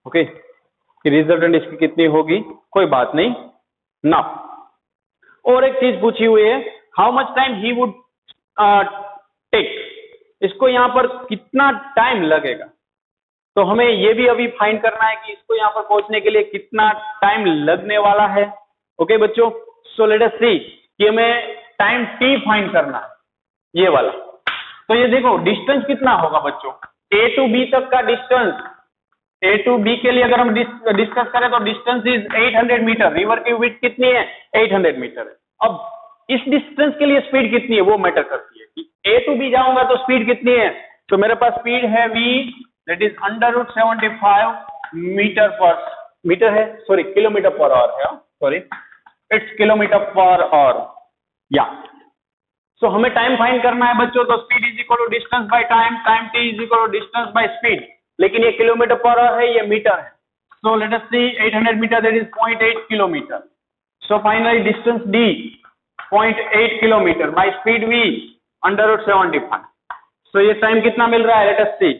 ओके, कि रिजल्टेंट इसकी कितनी होगी, कोई बात नहीं ना। और एक चीज पूछी हुई है, how much time he would take, इसको यहाँ पर कितना टाइम लगेगा, तो हमें ये भी अभी फाइंड करना है कि इसको यहाँ पर पहुंचने के लिए कितना टाइम लगने वाला है। ओके बच्चों, सो लेट अस सी कि हमें टाइम टी फाइंड करना है, ये वाला। तो ये देखो डिस्टेंस कितना होगा बच्चों, ए टू बी तक का डिस्टेंस, ए टू बी के लिए अगर हम डिस्कस करें तो डिस्टेंस इज 800 मीटर, रिवर की विड्थ कितनी है, 800 मीटर है। अब इस डिस्टेंस के लिए स्पीड कितनी है वो मैटर करती है कि ए टू बी जाऊंगा तो स्पीड कितनी है, तो मेरे पास स्पीड है v, दैट इज √75 मीटर है, सॉरी किलोमीटर पर आवर है, sorry it's kilometre per hour, या सो हमें टाइम फाइंड करना है बच्चों, तो speed is equal to distance by time, time T is equal to distance by speed, लेकिन ये किलोमीटर पर आवर है, ये मीटर है। So let us see 800 metre that is 0.8 kilometre, so finally distance d 0.8 kilometre by speed v √75, सो ये time कितना मिल रहा है, late us see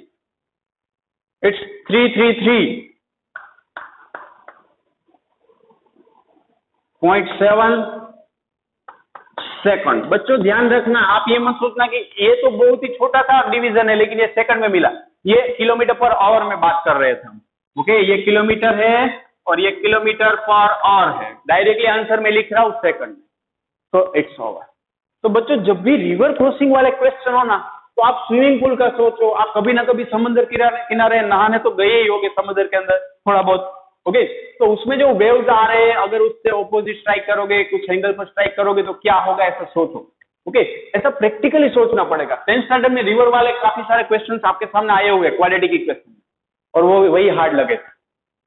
it's 333.7 second. बच्चों ध्यान रखना, आप ये मत सोचना कि ये तो बहुत ही छोटा सा डिवीजन है लेकिन ये सेकंड में मिला, ये किलोमीटर पर आवर में बात कर रहे थे हम, ओके, ये किलोमीटर है और ये किलोमीटर पर आवर है, डायरेक्टली आंसर में लिख रहा हूं सेकंड में, तो इट्स ओवर। तो बच्चों जब भी रिवर क्रॉसिंग वाले क्वेश्चन हो ना, तो आप स्विमिंग पूल का सोचो, आप कभी ना कभी समुद्र किनारे नहाने तो गए ही होगे समुद्र के अंदर थोड़ा बहुत, ओके, तो उसमें जो वेव्स आ रहे हैं अगर उससे ऑपोजिट स्ट्राइक करोगे, कुछ एंगल पर स्ट्राइक करोगे तो क्या होगा, ऐसा सोचो, ओके, ऐसा प्रैक्टिकली सोचना पड़ेगा। 10th स्टैंडर्ड में रिवर वाले काफी सारे क्वेश्चन आपके सामने आए हुए क्वाड्रेटिक इक्वेशन, और वो वही हार्ड लगे थे,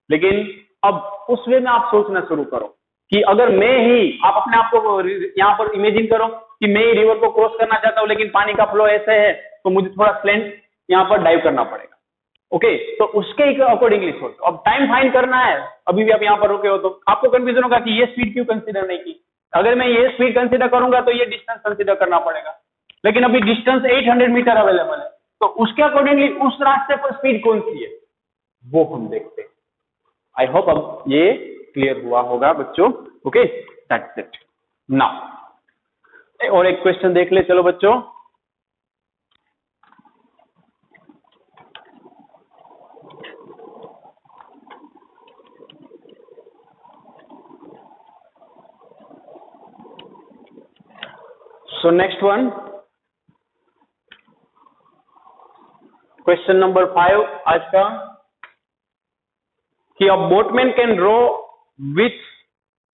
लेकिन अब उस वे में आप सोचना शुरू करो कि अगर मैं ही, आप अपने आप को यहाँ पर इमेजिन करो कि मैं ही रिवर को क्रॉस करना चाहता हूँ लेकिन पानी का फ्लो ऐसे है, तो मुझे थोड़ा स्लेंट यहाँ पर डाइव करना पड़ेगा, ओके, तो उसके अकॉर्डिंगली सोचो। अब टाइम फाइंड करना है, अभी भी आप यहाँ पर रुके हो तो आपको कंफ्यूजन होगा कि ये स्पीड क्यों कंसीडर नहीं की, अगर मैं ये स्पीड कंसीडर करूंगा तो ये डिस्टेंस कंसीडर करना पड़ेगा, लेकिन अभी डिस्टेंस 800 मीटर अवेलेबल है, तो उसके अकॉर्डिंगली उस रास्ते पर स्पीड कौन सी है वो हम देखते हैं। आई होप अब ये क्लियर हुआ होगा बच्चों, ओके, दैट्स इट। नाउ और एक क्वेश्चन देख ले, चलो बच्चों, so next one, question number 5 आज का, कि a boatman can row with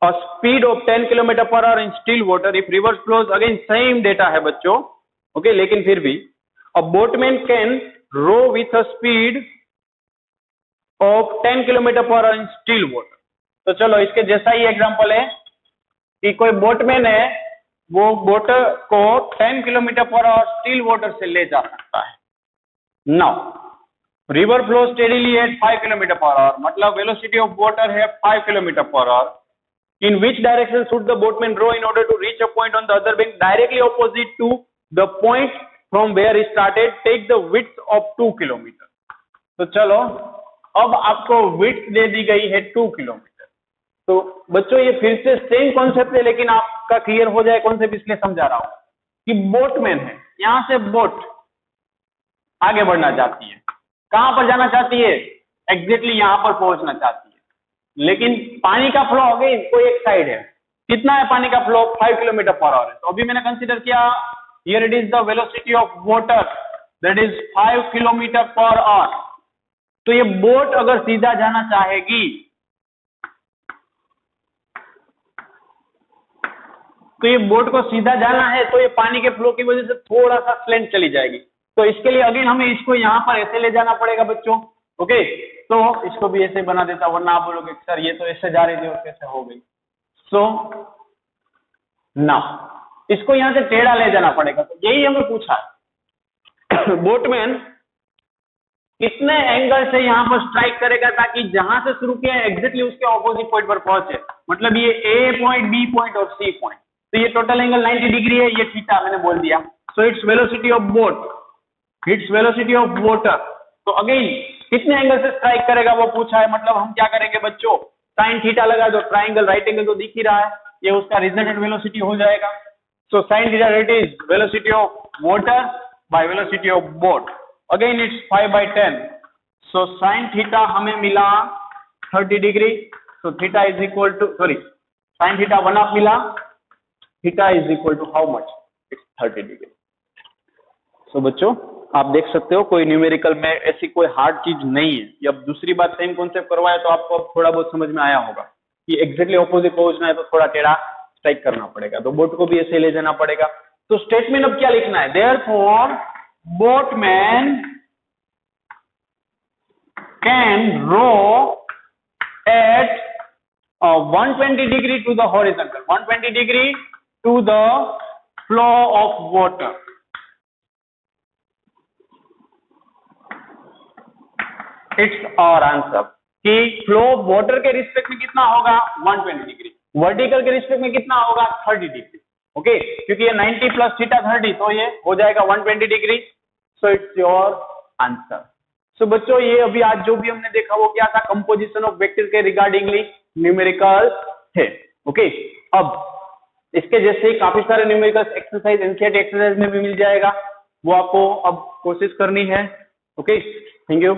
a speed of 10 km per hour in still water if river flows, again same data है बच्चों, okay, लेकिन फिर भी a boatman can row with a speed of 10 km per hour in still water, तो चलो इसके जैसा ही example है कि कोई बोटमैन है, वो बोट को 10 kilometre per our still water से ले जा सकता है। Now river flow steadily at 5 kilometre per hour, मतलब वेलोसिटी ऑफ वाटर है 5 kilometre per hour, in which direction should the boatman row in order to reach a point on the other bank directly opposite to the point from where he started, take the width of 2 kilometre. तो चलो अब आपको width दे दी गई है 2 kilometre, तो बच्चों ये फिर से सेम कॉन्सेप्ट है लेकिन आपका क्लियर हो जाए कॉन्सेप्ट, इसलिए समझा रहा हूं कि बोटमैन है, यहां से बोट आगे बढ़ना चाहती है, कहां पर जाना चाहती है, एग्जैक्टली यहां पर पहुंचना चाहती है, लेकिन पानी का फ्लो अगे कोई एक साइड है, कितना है पानी का फ्लो, 5 किलोमीटर पर आवर है, तो अभी मैंने कंसीडर किया here it is the velocity of water that is 5 kilometre per hour, तो ये बोट अगर सीधा जाना चाहेगी तो ये बोट को सीधा जाना है तो ये पानी के फ्लो की वजह से थोड़ा सा स्लेंट चली जाएगी, तो इसके लिए अगेन हमें इसको यहां पर ऐसे ले जाना पड़ेगा बच्चों, ओके, तो इसको भी ऐसे बना देता, वरना आप बोलोगे सर ये तो ऐसे जा रही थी और कैसे हो गई, सो नाउ इसको यहां से टेढ़ा ले जाना पड़ेगा, तो यही हमें पूछा बोटमैन कितने एंगल से यहां पर स्ट्राइक करेगा ताकि जहां से शुरू किया है एग्जैक्टली उसके ऑपोजिट पॉइंट पर पहुंचे, मतलब ये ए पॉइंट, बी पॉइंट और सी पॉइंट, तो ये टोटल एंगल 90 डिग्री है, ये थीटा मैंने बोल दिया, so its velocity of boat, its velocity of water तो अगेन कितने एंगल से स्ट्राइक करेगा वो पूछा है, मतलब हम क्या करेंगे बच्चों, साइन थीटा लगा दो, ट्राइंगल राइट एंगल तो दिख ही रहा है, ये उसका रिजल्टेंट वेलोसिटी हो जाएगा। So sine theta that is velocity of water by velocity of boat, again it's 5/10। So sine theta हमें मिला 30 degree, so theta is equal to, sorry sine theta 1/2 मिला, theta is equal to how much, it's 30 degree. So बच्चों आप देख सकते हो कोई numerical में ऐसी कोई हार्ड चीज नहीं है। ये अब दूसरी बात सेम कॉन्सेप्ट करवाया तो आपको अब थोड़ा बहुत समझ में आया होगा कि एग्जैक्टली ऑपोजिट पहुंचना है तो थोड़ा टेढ़ा स्ट्राइक करना पड़ेगा, तो बोट को भी ऐसे ले जाना पड़ेगा। तो स्टेटमेंट अब क्या लिखना है, therefore boatman can row at 120 degree to the horizontal, 120 degree to the flow of water. It's our answer कि फ्लो ऑफ वाटर के रिस्पेक्ट में कितना होगा 120 डिग्री, वर्टिकल के रिस्पेक्ट में कितना होगा 30 डिग्री। ओके, क्योंकि ये 90 प्लस थीटा 30 तो ये हो जाएगा 120 degree. So it's your answer. So बच्चों ये अभी आज जो भी हमने देखा वो क्या था, कंपोजिशन ऑफ वेक्टर के रिगार्डिंगली न्यूमेरिकल थे। ओके, अब इसके जैसे ही काफी सारे न्यूमेरिकल एक्सरसाइज एनसीईआरटी एक्सरसाइज में भी मिल जाएगा, वो आपको अब कोशिश करनी है। Okay, thank you.